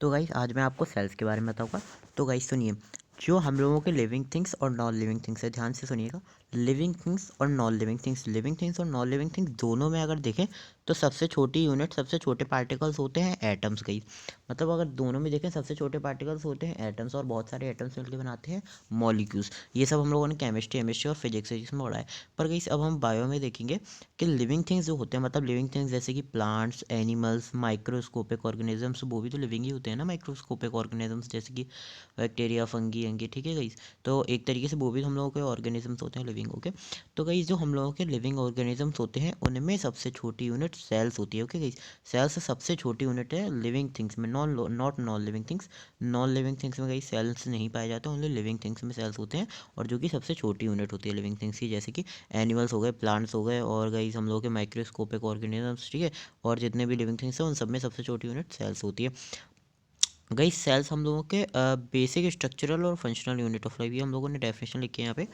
तो गाइस आज मैं आपको सेल्स के बारे में बताऊंगा। तो गाइस सुनिए, जो हम लोगों के लिविंग थिंग्स और नॉन लिविंग थिंग्स है, ध्यान से सुनिएगा। लिविंग थिंग्स और नॉन लिविंग थिंग्स दोनों में अगर देखें तो सबसे छोटी यूनिट, सबसे छोटे पार्टिकल्स होते हैं एटम्स। गाइस मतलब अगर दोनों में देखें सबसे छोटे पार्टिकल्स होते हैं एटम्स, और बहुत सारे एटम्स मिलकर बनाते हैं मॉलिक्यूल्स। ये सब हम लोगों ने केमिस्ट्री और फिजिक्स में पढ़ा है। पर गाइस अब हम बायो में देखेंगे कि लिविंग थिंग्स जो होते हैं, मतलब लिविंग थिंग्स जैसे कि प्लांट्स, एनिमल्स, माइक्रोस्कोपिक ऑर्गेनिजम्स, वो भी तो लिविंग ही होते हैं ना। माइक्रोस्कोपिक ऑर्गेनिजम्स जैसे कि बैक्टीरिया, फंगी, अंगी, ठीक है गाइस। तो एक तरीके से वो भी हम लोगों के ऑर्गेनिजम्स होते हैं लिविंग। ओके, तो गाइस जो हम लोगों के लिविंग ऑर्गेनिजम्स होते हैं उनमें सबसे छोटी यूनिट सेल्स होती है। ओके गाइस, सेल्स सबसे छोटी यूनिट है लिविंग थिंग्स में, non living things. Non living things में गाइस सेल्स नहीं पाए जाते, ओनली लिविंग थिंग्स में सेल्स होते हैं, और जो कि सबसे छोटी यूनिट होती है लिविंग थिंग्स की, जैसे कि एनिमल्स हो गए, प्लांट्स हो गए, और गाइस हम लोगों के माइक्रोस्कोपिक ऑर्गेनिजम्स, ठीक है। और जितने भी लिविंग थिंग्स हैं उन सब में सबसे छोटी यूनिट सेल्स होती है। गाइस सेल्स हम लोगों के बेसिक स्ट्रक्चरल और फंक्शनल यूनिट ऑफ लाइफ, ये हम लोगों ने डेफिनेशन लिखी है यहाँ पे।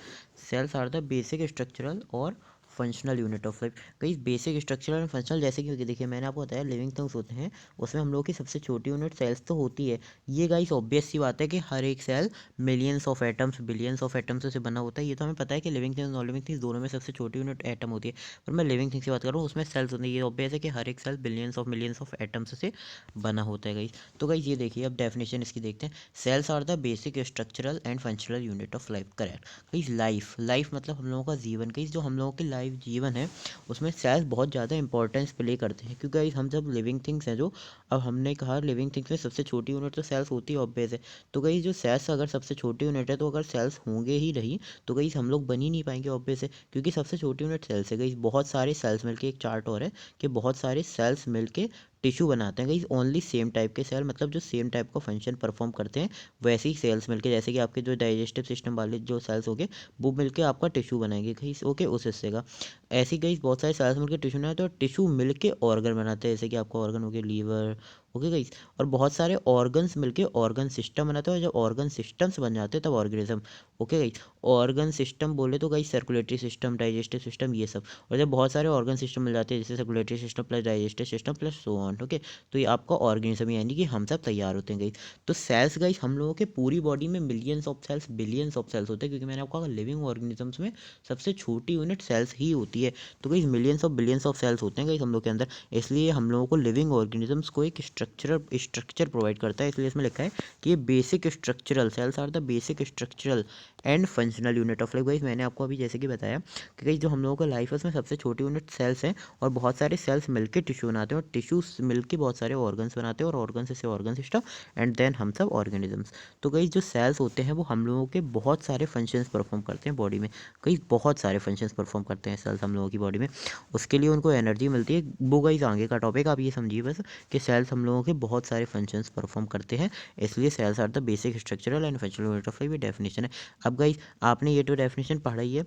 Cells are the basic structural और functional unit of life. Guys basic structural और फंक्शनल जैसे कि देखिए मैंने आपको बताया लिविंग थिंग्स होते हैं, उसमें हम लोगों की सबसे छोटी यूनिट सेल्स तो होती है। ये गाइस ऑब्वियस सी बात है कि हर एक cell millions of atoms, billions of atoms से बना होता है। ये तो हमें पता है कि living things, non living things दोनों में सबसे छोटी यूनिट एटम होती है। पर मैं लिविंग थिंग्स की बात कर रहा हूँ, उसमें सेल्स होती है। ये ऑब्वियस है कि हर एक cell billions of millions of atoms से बना होता है गाइस। तो गाइस ये देखिए, अब डेफिनेशन इसकी देखते हैं। Cells are the basic structural and functional unit of life. Correct guys. Life मतलब हम लोगों का जीवन। गाइस जो हम लोगों की लाइफ जीवन है उसमें सेल्स बहुत ज़्यादा इंपॉर्टेंस प्ले करते हैं, क्योंकि गाइस हम जब लिविंग थिंग्स हैं जो, अब हमने कहा लिविंग थिंग्स में सबसे छोटी यूनिट तो सेल्स होती है ऑब्वियस है। तो गाइस जो सेल्स अगर सबसे छोटी यूनिट है, तो अगर सेल्स होंगे ही नहीं तो गाइस हम लोग बन ही नहीं पाएंगे ऑब्वियस है, क्योंकि सबसे छोटी यूनिट सेल्स है। गाइस बहुत सारे सेल्स मिलके, एक चार्ट और है कि बहुत सारे सेल्स मिलके टिश्यू बनाते हैं। गाइस ओनली सेम टाइप के सेल, मतलब जो सेम टाइप का फंक्शन परफॉर्म करते हैं वैसे ही सेल्स मिलके, जैसे कि आपके जो डाइजेस्टिव सिस्टम वाले जो सेल्स हो गए वो मिलके आपका टिश्यू बनाएंगे गाइस। ओके, उस हिस्से का ऐसे ही गाइस बहुत सारे सेल्स मिलके टिश्यू बनाते हैं, और टिश्यू मिलके ऑर्गन बनाते हैं, जैसे कि आपका ऑर्गन हो गया लीवर। ओके गाइस, और बहुत सारे ऑर्गन्स मिलके ऑर्गन सिस्टम बनाते हैं, और जब ऑर्गन सिस्टम्स बन जाते हैं तब organism. Okay guys, organ system बोले तो guys circulatory system, digestive system, ये सब। और जब बहुत सारे ऑर्गन सिस्टम मिल जाते हैं, जैसे circulatory system plus digestive system plus so on, okay, तो ये आपका ऑर्गेनिज्म, यानी कि हम सब तैयार होते हैं गाइस। तो सेल्स गाइस हम लोगों के पूरी बॉडी में millions of cells, billions of cells होते हैं, क्योंकि मैंने आपको कहा लिविंग ऑर्गेनिजम्स में सबसे छोटी यूनिट सेल्स ही होती है। तो guys millions of billions of cells होते हैं गाइस हम लोग के अंदर, इसलिए हम लोगों को लिविंग ऑर्गेनिजम्स को एक स्ट्रक्चर प्रोवाइड करता है। इसलिए इसमें लिखा है कि ये basic structural, cells are the basic structural and functional unit of life. Guys मैंने आपको अभी जैसे कि बताया कि गाइस जो हम लोगों का लाइफ है उसमें सबसे छोटी यूनिट सेल्स है, और बहुत सारे सेल्स मिलकर टिश्यू बनाते हैं, और टिश्यू मिलकर बहुत सारे ऑर्गन्स बनाते हैं, और ऑर्गन से ऑर्गन सिस्टम, एंड देन हम सब ऑर्गेनिजम्स। तो गाइस जो सेल्स होते हैं वो हम लोगों के बहुत सारे फंक्शंस परफॉर्म करते हैं बॉडी में। गाइस बहुत सारे फंक्शंस परफॉर्म करते हैं सेल्स हम लोगों की बॉडी में, उसके लिए उनको एनर्जी मिलती है। वो गाइस आगे का टॉपिक, आप ये समझिए बस कि सेल्स हम लोगों के बहुत सारे फंक्शंस परफॉर्म करते हैं, इसलिए cells are the basic structural and functional unit of life, ये डेफिनेशन है। अब गाइस आपने ये तो डेफिनेशन पढ़ा ही है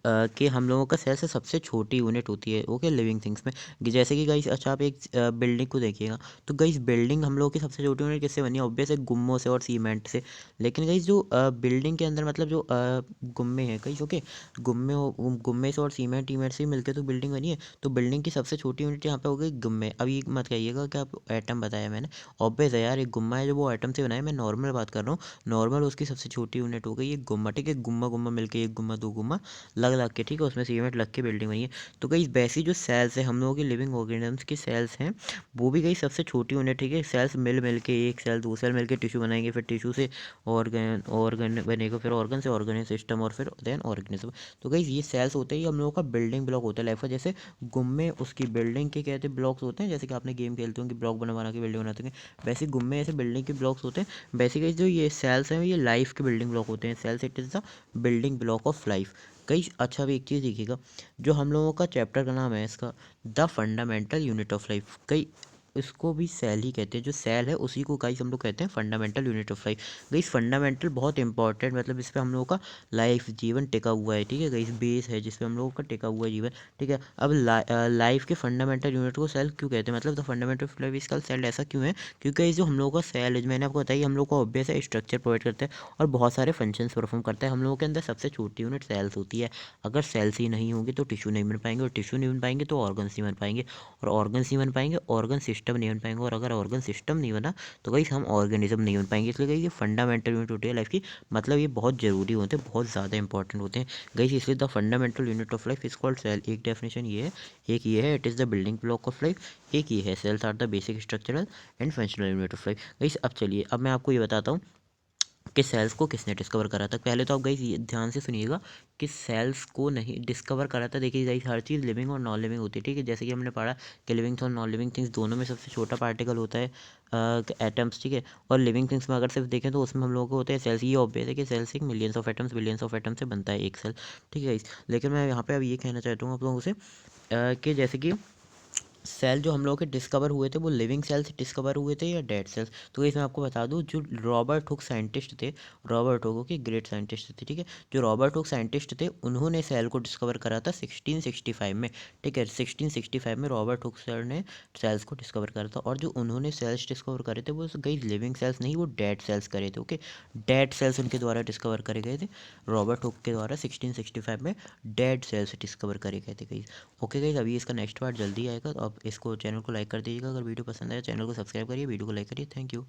कि हम लोगों का सेल से सबसे छोटी यूनिट होती है ओके लिविंग थिंग्स में। जैसे कि गाइस अच्छा आप एक बिल्डिंग को देखिएगा, तो गाइस बिल्डिंग हम लोगों की सबसे छोटी यूनिट किससे बनी है? ऑब्वियस है गुम्मों से और सीमेंट से। लेकिन गाइस जो बिल्डिंग के अंदर मतलब जो गुम्मे हैं गाइस, ओके, गुम्मे से और सीमेंट ईमेंट से मिलकर तो बिल्डिंग बनी है। तो बिल्डिंग की सबसे छोटी यूनिट यहाँ पे हो गई गुम्मे। अब ये मत कहिएगा कि आप एटम बताया मैंने, ऑब्वियस है यार, एक गुम्मा है जो वो एटम से बना है, मैं नॉर्मल बात कर रहा हूँ। नॉर्मल उसकी सबसे छोटी यूनिट हो गई एक गुम्मा, ठीक है, गुम्मा गुम्मा मिलकर एक गुम्मा, दो गुम्मा लग लग के, ठीक है, उसमें सीमेंट लग के बिल्डिंग बनी है। तो कई वैसी जो सेल्स है हम लोगों की लिविंग ऑर्गेनिजम्स की सेल्स हैं, वो भी कई सबसे छोटी यूनिट, ठीक है। सेल्स मिल के, एक सेल दो सेल मिल के टिश्यू बनाएंगे, फिर टिश्यू से ऑर्गन बनेगा, फिर ऑर्गन से ऑर्गेनिक सिस्टम, और फिर देन ऑर्गेनिज्म। तो कई ये सेल्स होते हैं, हम लोगों का बिल्डिंग ब्लॉक होता है लाइफ का। जैसे गुम्मे उसकी बिल्डिंग के कहते हैं ब्लॉक्स होते हैं, जैसे कि आपने गेम खेलते हो कि ब्लॉक बना के बिल्डिंग बनाते हैं, वैसे गुम्मे ऐसे बिल्डिंग के ब्लॉक्स होते हैं। बेसिकली जो ये सेल्स हैं ये लाइफ के बिल्डिंग ब्लॉक होते हैं। Cells it is the building block of life. कई अच्छा भी एक चीज़ देखिएगा, जो हम लोगों का चैप्टर का नाम है इसका the fundamental unit of life. कई इसको भी सेल ही कहते हैं, जो सेल है उसी को गाइस हम लोग कहते हैं fundamental unit of life. Guys fundamental बहुत इंपॉर्टेंट, मतलब इस पे हम लोगों का लाइफ जीवन टिका हुआ है, ठीक है। गाइस बेस है जिस पे हम लोगों का टिका हुआ है जीवन, ठीक है। अब लाइफ के फंडामेंटल यूनिट को सेल क्यों कहते हैं, मतलब द फंडामेंटल ऑफ लाइफ इसका सेल ऐसा क्यों है? क्योंकि गाइस जो हम लोगों का सेल है, जो मैंने आपको बताया, हम लोग को ऑब्वियस है स्ट्रक्चर प्रोवाइड करता है और बहुत सारे फंक्शंस परफॉर्म करता है। हम लोगों के अंदर सबसे छोटी यूनिट सेल्स होती है। अगर सेल्स ही नहीं होंगे तो टिश्यू नहीं बन पाएंगे, और टिश्यू नहीं बन पाएंगे तो ऑर्गन्स नहीं बन पाएंगे, और ऑर्गन्स नहीं बन पाएंगे, ऑर्गन सिस्टम सिस्टम नहीं बन पाएंगे, और अगर ऑर्गन सिस्टम नहीं बना तो गाइस हम ऑर्गेनिज्म नहीं बन पाएंगे। इसलिए गाइस ये फंडामेंटल यूनिट होती है लाइफ की, मतलब ये बहुत ज़रूरी होते हैं, बहुत ज़्यादा इंपॉर्टेंट होते हैं गाइस। इसलिए the fundamental unit of life is called cell. एक डेफिनेशन ये है, एक ये है it is the building block of life, एक ये है cells are the basic structural and functional unit of life. Guys अब चलिए, अब मैं आपको ये बताता हूँ कि सेल्स को किसने डिस्कवर करा था। पहले तो आप गाइस ये ध्यान से सुनिएगा कि सेल्स को नहीं डिस्कवर करा था। देखिए गाइस, हर चीज़ लिविंग और नॉन लिविंग होती है, ठीक है। जैसे कि हमने पढ़ा कि लिविंग और नॉन लिविंग थिंग्स दोनों में सबसे छोटा पार्टिकल होता है एटम्स, ठीक है। और लिविंग थिंग्स में अगर सिर्फ देखें तो उसमें हम लोगों को होते हैं सेल्स। ये ऑब्वियस है कि सेल्स एक millions of atoms, billions of atom से बनता है एक सेल, ठीक है गाइस। लेकिन मैं यहाँ पे अब ये कहना चाहता हूँ आप लोगों से कि जैसे कि सेल जो हम लोगों के डिस्कवर हुए थे वो लिविंग सेल्स डिस्कवर हुए थे या डेड सेल्स। तो इसमें आपको बता दूं, जो रॉबर्ट हुक साइंटिस्ट थे, रॉबर्ट हुक के ग्रेट साइंटिस्ट थे, ठीक है। जो रॉबर्ट हुक साइंटिस्ट थे उन्होंने सेल को डिस्कवर करा था 1665 में, ठीक है। 1665 में रॉबर्ट हुक सर ने सेल्स को डिस्कवर करा था। और जो उन्होंने सेल्स डिस्कवर करे थे वो कई लिविंग सेल्स नहीं, वो डेड सेल्स करे थे, ओके। डेड सेल्स उनके द्वारा डिस्कवर करे गए थे रॉबर्ट हुक के द्वारा 1665 में, डेड सेल्स डिस्कवर करे गए थे कई। ओके गाइस, अभी इसका नेक्स्ट पार्ट जल्दी आएगा, तो आप इसको चैनल को लाइक कर दीजिएगा। अगर वीडियो पसंद आए चैनल को सब्सक्राइब करिए, वीडियो को लाइक करिए। Thank you.